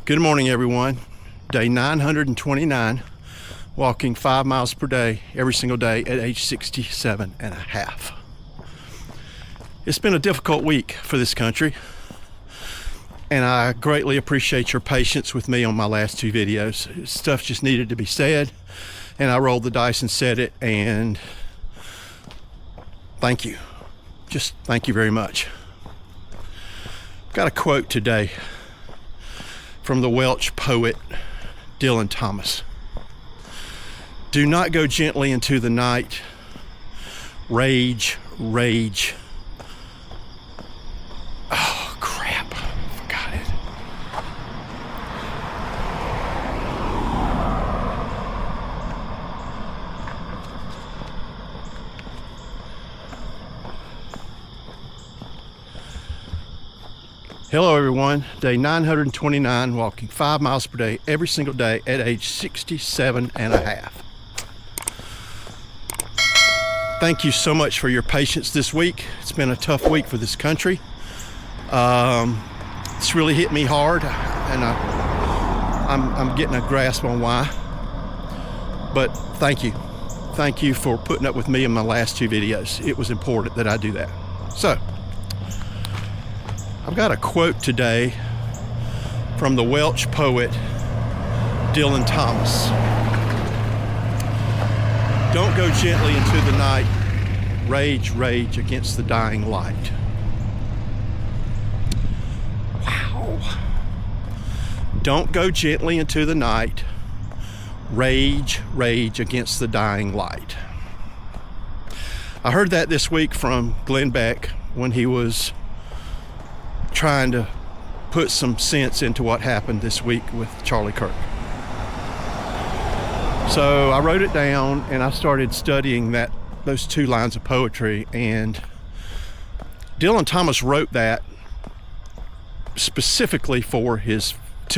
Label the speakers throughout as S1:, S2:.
S1: Good morning, everyone. Day 929, walking 5 miles per day, every single day at age 67 and a half. It's been a difficult week for this country, and I greatly appreciate your patience with me on my last two videos. Stuff just needed to be said, and I rolled the dice and said it, and thank you. Just thank you very much. Got a quote today from the Welsh poet Dylan Thomas. Do not go gently into the night. Rage, rage. Oh, crap. Forgot it. Hello, everyone. Day 929, walking 5 miles per day, every single day at age 67 and a half. Thank you so much for your patience this week. It's been a tough week for this country. It's really hit me hard, and I'm getting a grasp on why. But thank you. Thank you for putting up with me in my last two videos. It was important that I do that. So, I've got a quote today from the Welsh poet Dylan Thomas. Don't go gently into the night. Rage, rage against the dying light. Wow. Don't go gently into the night. Rage, rage against the dying light. I heard that this week from Glenn Beck when he was trying to put some sense into what happened this week with Charlie Kirk. So I wrote it down and I started studying those two lines of poetry, and Dylan Thomas wrote that specifically to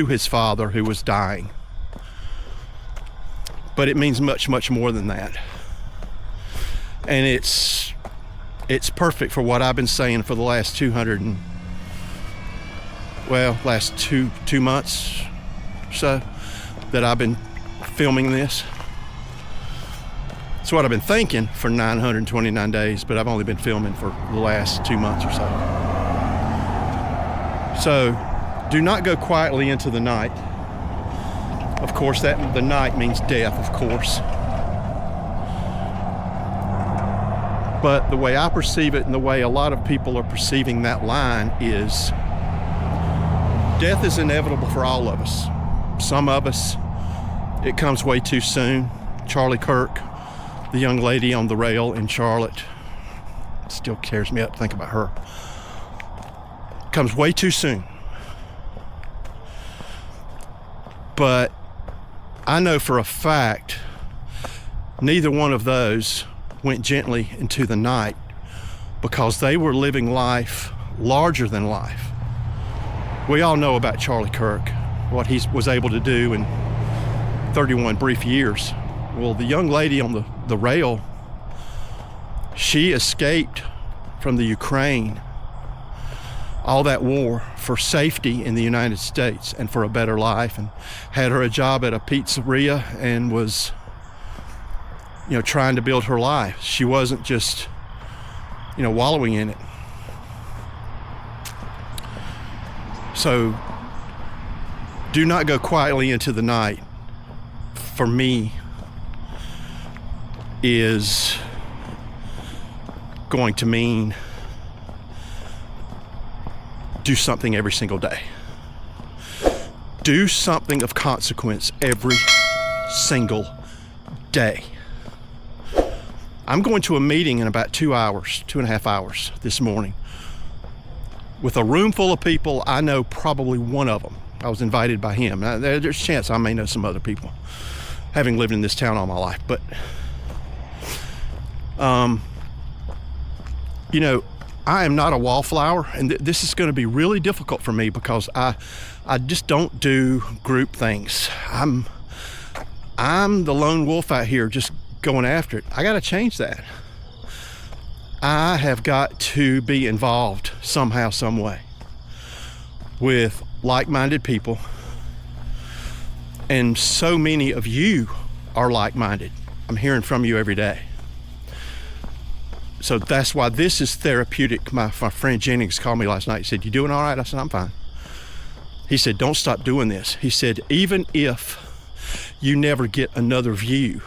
S1: his father who was dying. But it means much, much more than that. And it's perfect for what I've been saying for the last last two months or so that I've been filming this. It's what I've been thinking for 929 days, but I've only been filming for the last 2 months or so. So, do not go quietly into the night. Of course, the night means death, of course. But the way I perceive it and the way a lot of people are perceiving that line is death is inevitable for all of us. Some of us, it comes way too soon. Charlie Kirk, the young lady on the rail in Charlotte, still tears me up to think about her. Comes way too soon. But I know for a fact neither one of those went gently into the night, because they were living life larger than life. We all know about Charlie Kirk, what he was able to do in 31 brief years. Well, the young lady on the rail, she escaped from the Ukraine, all that war, for safety in the United States and for a better life, and had her a job at a pizzeria and was, trying to build her life. She wasn't just, wallowing in it. So, do not go quietly into the night, for me, is going to mean do something every single day. Do something of consequence every single day. I'm going to a meeting in about 2.5 hours this morning, with a room full of people. I know probably one of them. I was invited by him. Now, there's a chance I may know some other people, having lived in this town all my life. But, I am not a wallflower, and this is going to be really difficult for me because I just don't do group things. I'm the lone wolf out here just going after it. I got to change that. I have got to be involved somehow, some way with like-minded people And so many of you are like-minded. I'm hearing from you every day. So that's why this is therapeutic. My friend Jennings called me last night. He said, "You doing all right?" I said, "I'm fine." He said, "Don't stop doing this." He said, "Even if you never get another view,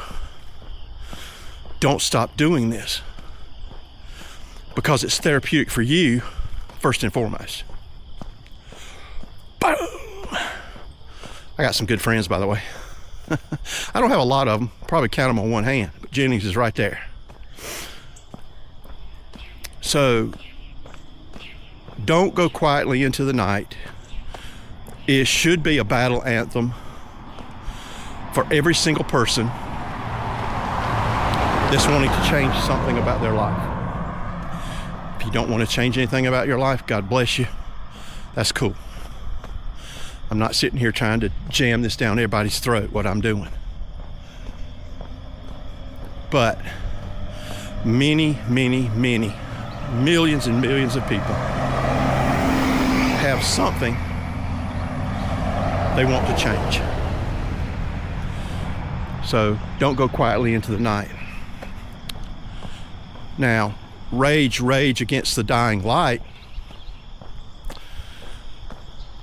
S1: don't stop doing this, because it's therapeutic for you first and foremost." Boom! I got some good friends, by the way. I don't have a lot of them, probably count them on one hand, but Jennings is right there. So don't go quietly into the night. It should be a battle anthem for every single person that's wanting to change something about their life. If you don't want to change anything about your life, God bless you. That's cool. I'm not sitting here trying to jam this down everybody's throat, what I'm doing. But many, many, many, millions and millions of people have something they want to change. So don't go quietly into the night. Now, rage against the dying light.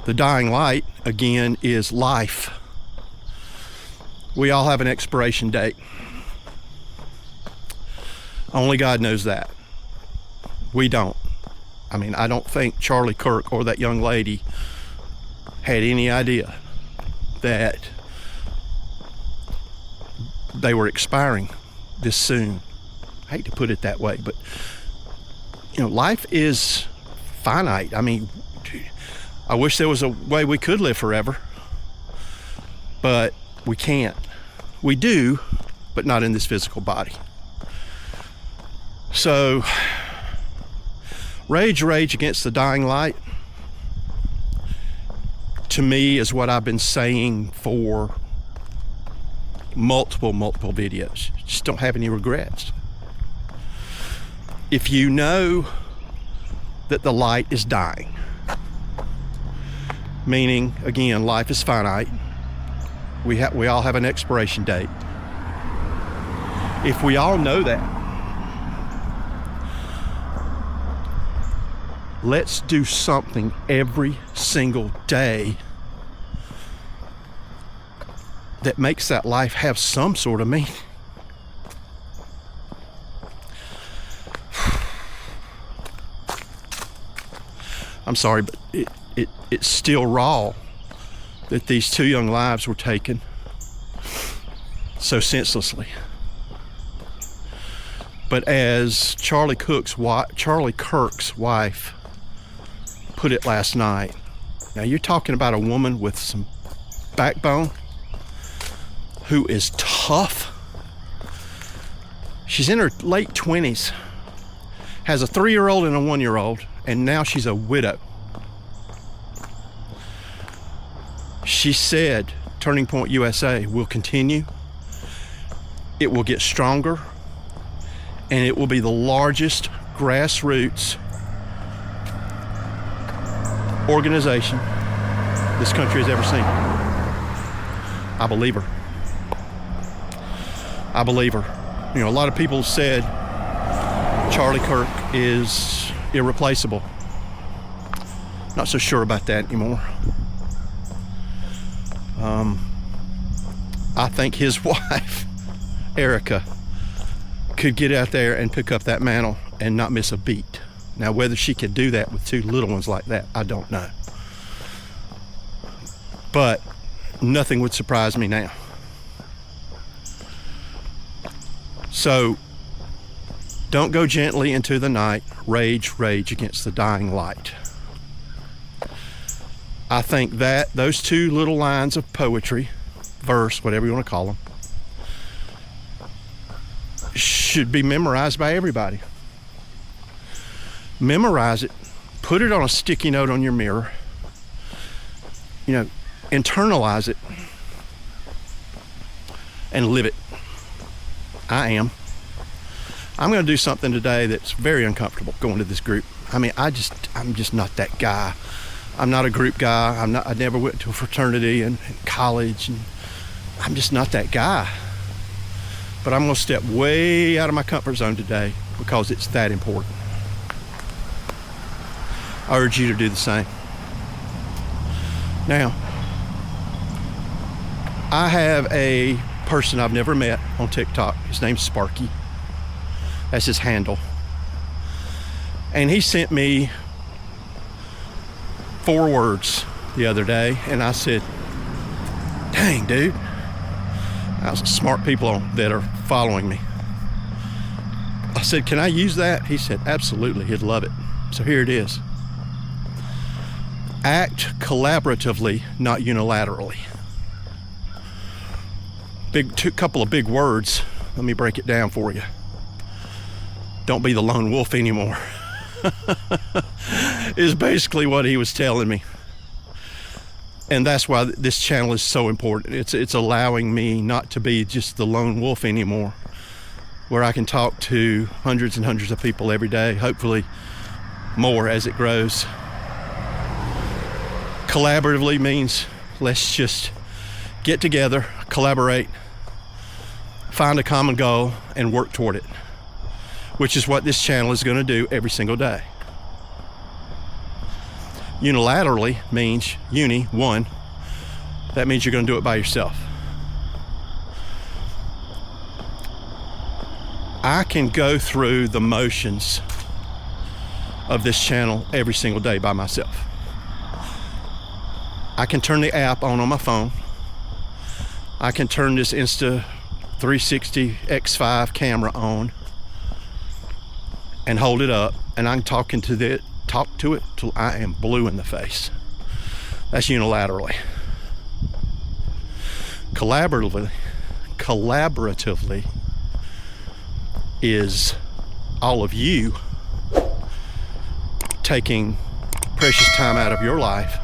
S1: The dying light, again, is life. We all have an expiration date. Only God knows that. We don't. I mean, I don't think Charlie Kirk or that young lady had any idea that they were expiring this soon. I hate to put it that way, but life is finite. I mean, I wish there was a way we could live forever, but we can't. We do, but not in this physical body. So, rage against the dying light, to me, is what I've been saying for multiple videos. Just don't have any regrets. If you know that the light is dying, meaning, again, life is finite, we all have an expiration date. If we all know that, let's do something every single day that makes that life have some sort of meaning. I'm sorry, but it's still raw that these two young lives were taken so senselessly. But as Charlie Kirk's wife put it last night, now you're talking about a woman with some backbone who is tough. She's in her late 20s, has a 3-year-old and a 1-year-old, and now she's a widow. She said Turning Point USA will continue, it will get stronger, and it will be the largest grassroots organization this country has ever seen. I believe her. I believe her. A lot of people said Charlie Kirk is irreplaceable. Not so sure about that anymore. I think his wife, Erica, could get out there and pick up that mantle and not miss a beat. Now, whether she could do that with two little ones like that, I don't know. But nothing would surprise me now. So don't go gently into the night. Rage against the dying light. I think that those two little lines of poetry, verse, whatever you want to call them, should be memorized by everybody. Memorize it, put it on a sticky note on your mirror, internalize it, and live it. I'm going to do something today that's very uncomfortable, going to this group. I mean, I'm just not that guy. I'm not a group guy. I never went to a fraternity in college, and I'm just not that guy. But I'm gonna step way out of my comfort zone today because it's that important. I urge you to do the same. Now, I have a person I've never met on TikTok. His name's Sparky. That's his handle. And he sent me 4 words the other day, and I said, dang, dude. That's some smart people that are following me. I said, can I use that? He said, absolutely, he'd love it. So here it is. Act collaboratively, not unilaterally. Couple of big words. Let me break it down for you. Don't be the lone wolf anymore. Is basically what he was telling me. And that's why this channel is so important. It's allowing me not to be just the lone wolf anymore, where I can talk to hundreds and hundreds of people every day, hopefully more as it grows. Collaboratively means let's just get together, collaborate, find a common goal, and work toward it, which is what this channel is going to do every single day. Unilaterally means one. That means you're going to do it by yourself. I can go through the motions of this channel every single day by myself. I can turn the app on my phone. I can turn this Insta 360 X5 camera on and hold it up, and I'm talk to it till I am blue in the face. That's unilaterally. Collaboratively is all of you taking precious time out of your life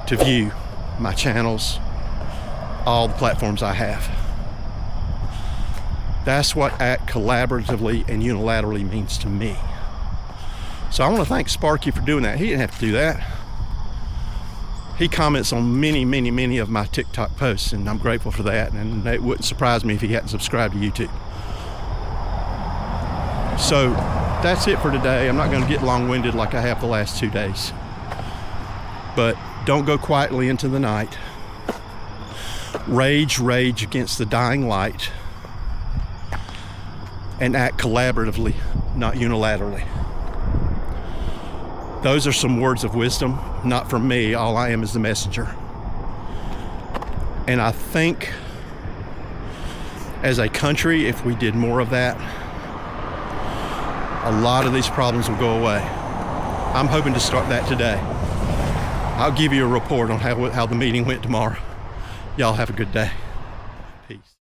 S1: to view my channels, all the platforms I have. That's what act collaboratively and unilaterally means to me. So I want to thank Sparky for doing that. He didn't have to do that. He comments on many of my TikTok posts, and I'm grateful for that. And it wouldn't surprise me if he hadn't subscribed to YouTube. So that's it for today. I'm not going to get long-winded like I have the last 2 days. But don't go quietly into the night. Rage against the dying light. And act collaboratively, not unilaterally. Those are some words of wisdom, not from me. All I am is the messenger. And I think as a country, if we did more of that, a lot of these problems will go away. I'm hoping to start that today. I'll give you a report on how the meeting went tomorrow. Y'all have a good day. Peace.